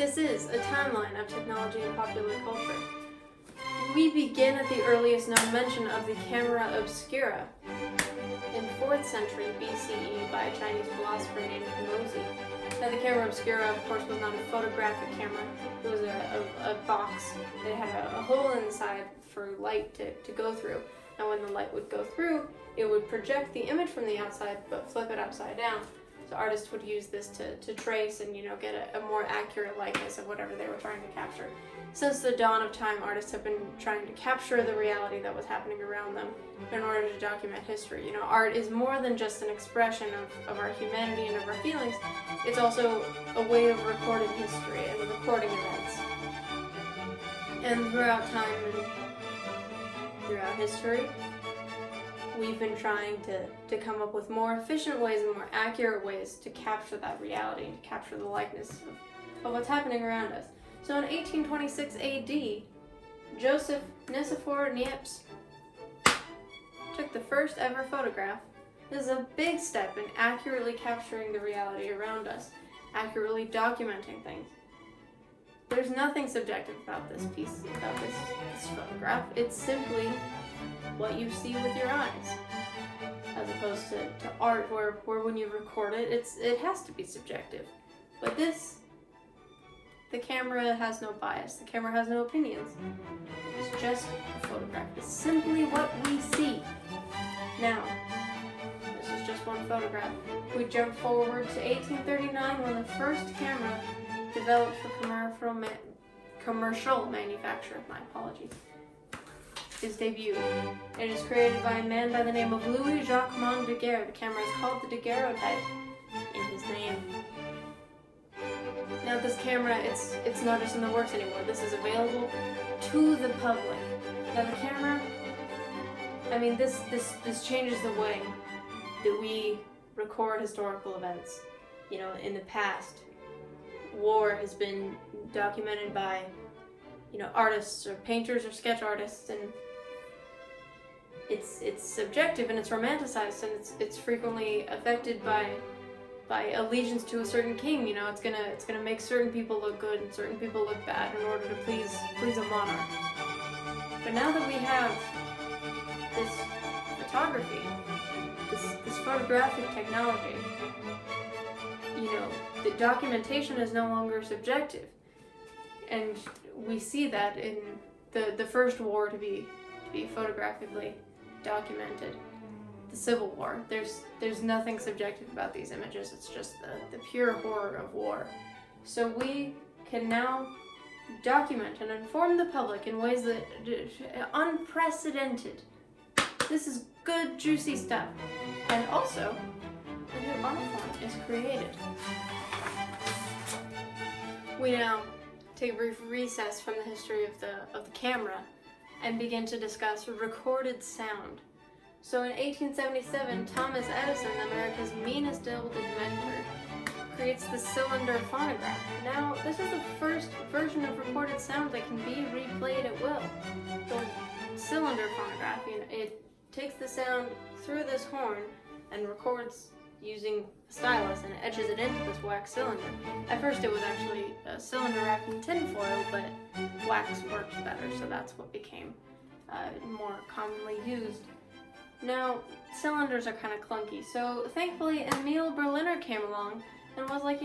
This is a timeline of technology and popular culture. We begin at the earliest known mention of the camera obscura in 4th century BCE by a Chinese philosopher named Mozi. Now, the camera obscura, of course, was not a photographic camera. It was a box that had a hole inside for light to go through. And when the light would go through, it would project the image from the outside, but flip it upside down. So artists would use this to trace and, get a more accurate likeness of whatever they were trying to capture. Since the dawn of time, artists have been trying to capture the reality that was happening around them in order to document history. Art is more than just an expression of our humanity and of our feelings. It's also a way of recording history and recording events. And throughout time and throughout history, we've been trying to come up with more efficient ways and more accurate ways to capture that reality and to capture the likeness of what's happening around us. So in 1826 AD, Joseph Nicephore Niepce took the first ever photograph. This is a big step in accurately capturing the reality around us, accurately documenting things. There's nothing subjective about this piece, about this photograph. It's simply what you see with your eyes, as opposed to art where when you record it, it has to be subjective. But the camera has no bias. The camera has no opinions. It's just a photograph. It's simply what we see. Now, this is just one photograph. We jump forward to 1839 when the first camera developed for commercial manufacture, my apologies, is debuted. It is created by a man by the name of Louis-Jacques Daguerre. The camera is called the daguerreotype in his name. Now this camera, it's not just in the works anymore. This is available to the public. Now the camera, this changes the way that we record historical events. In the past, war has been documented by, artists or painters or sketch artists, and it's subjective and it's romanticized, and it's frequently affected by allegiance to a certain king. It's gonna make certain people look good and certain people look bad in order to please a monarch. But now that we have this photography, this photographic technology, the documentation is no longer subjective, and we see that in the first war to be photographically documented. The Civil War. There's nothing subjective about these images. It's just the pure horror of war. So we can now document and inform the public in ways that unprecedented. This is good, juicy stuff. And also, a new art form is created. We now take a brief recess from the history of the camera and begin to discuss recorded sound. So in 1877, Thomas Edison, America's meanest old inventor, creates the cylinder phonograph. Now, this is the first version of recorded sound that can be replayed at will. The cylinder phonograph, it takes the sound through this horn and records using a stylus, and it etches it into this wax cylinder. At first it was actually a cylinder wrapped in tinfoil, but wax worked better, so that's what became more commonly used. Now, cylinders are kind of clunky, so thankfully Emil Berliner came along and was like,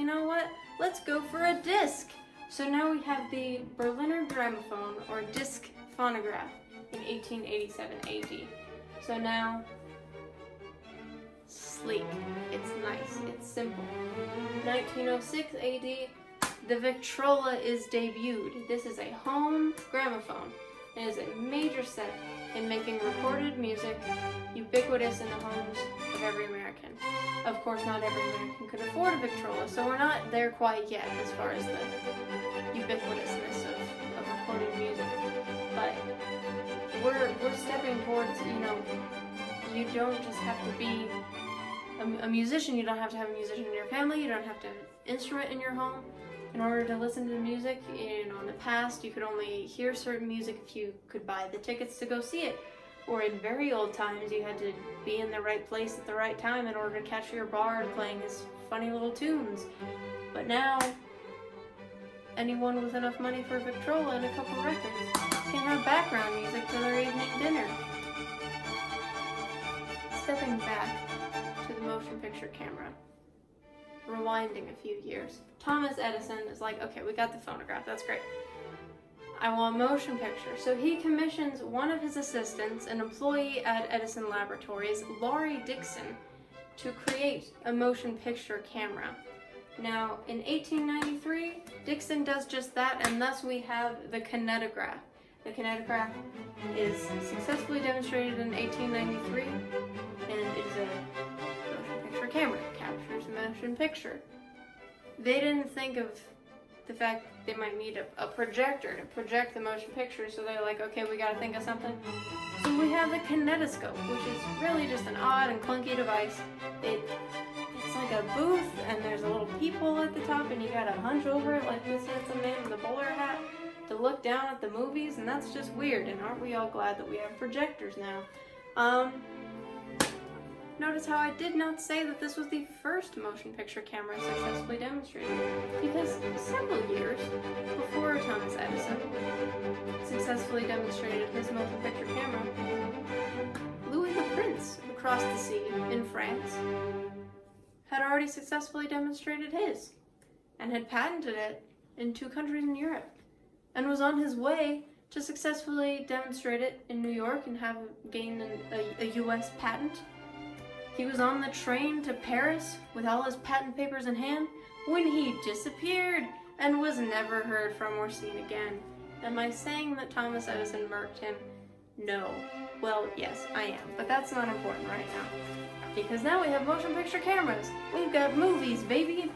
let's go for a disc. So now we have the Berliner gramophone, or disc phonograph, in 1887 AD. So now, sleek, it's nice, it's simple. 1906 AD, the Victrola is debuted. This is a home gramophone. It is a major step in making recorded music ubiquitous in the homes of every American. Of course, not every American could afford a Victrola, so we're not there quite yet as far as the ubiquitousness of recorded music. But we're stepping towards, you don't just have to be a musician. You don't have to have a musician in your family. You don't have to have an instrument in your home in order to listen to the music. In the past, you could only hear certain music if you could buy the tickets to go see it. Or in very old times, you had to be in the right place at the right time in order to catch your bard playing his funny little tunes. But now, anyone with enough money for Victrola and a couple records can have background music to their evening dinner. Stepping back to the motion picture camera, rewinding a few years, Thomas Edison is like, okay, we got the phonograph, that's great. I want motion picture. So he commissions one of his assistants, an employee at Edison Laboratories, Laurie Dixon, to create a motion picture camera. Now, in 1893, Dixon does just that, and thus we have the kinetograph. The kinetograph is successfully demonstrated in 1893, and it is a motion picture camera. It captures a motion picture. They didn't think of the fact they might need a projector to project the motion picture, so they're like, okay, we gotta think of something. So we have the kinetoscope, which is really just an odd and clunky device. It's like a booth, and there's a little peephole at the top, and you gotta hunch over it like this handsome man with a bowler hat to look down at the movies, and that's just weird, and aren't we all glad that we have projectors now? Notice how I did not say that this was the first motion picture camera successfully demonstrated, because several years before Thomas Edison successfully demonstrated his motion picture camera, Louis the Prince across the sea in France had already successfully demonstrated his, and had patented it in 2 countries in Europe, and was on his way to successfully demonstrate it in New York and have gained a US patent. He was on the train to Paris with all his patent papers in hand when he disappeared and was never heard from or seen again. Am I saying that Thomas Edison murked him? No. Well, yes, I am, but that's not important right now. Because now we have motion picture cameras. We've got movies, baby!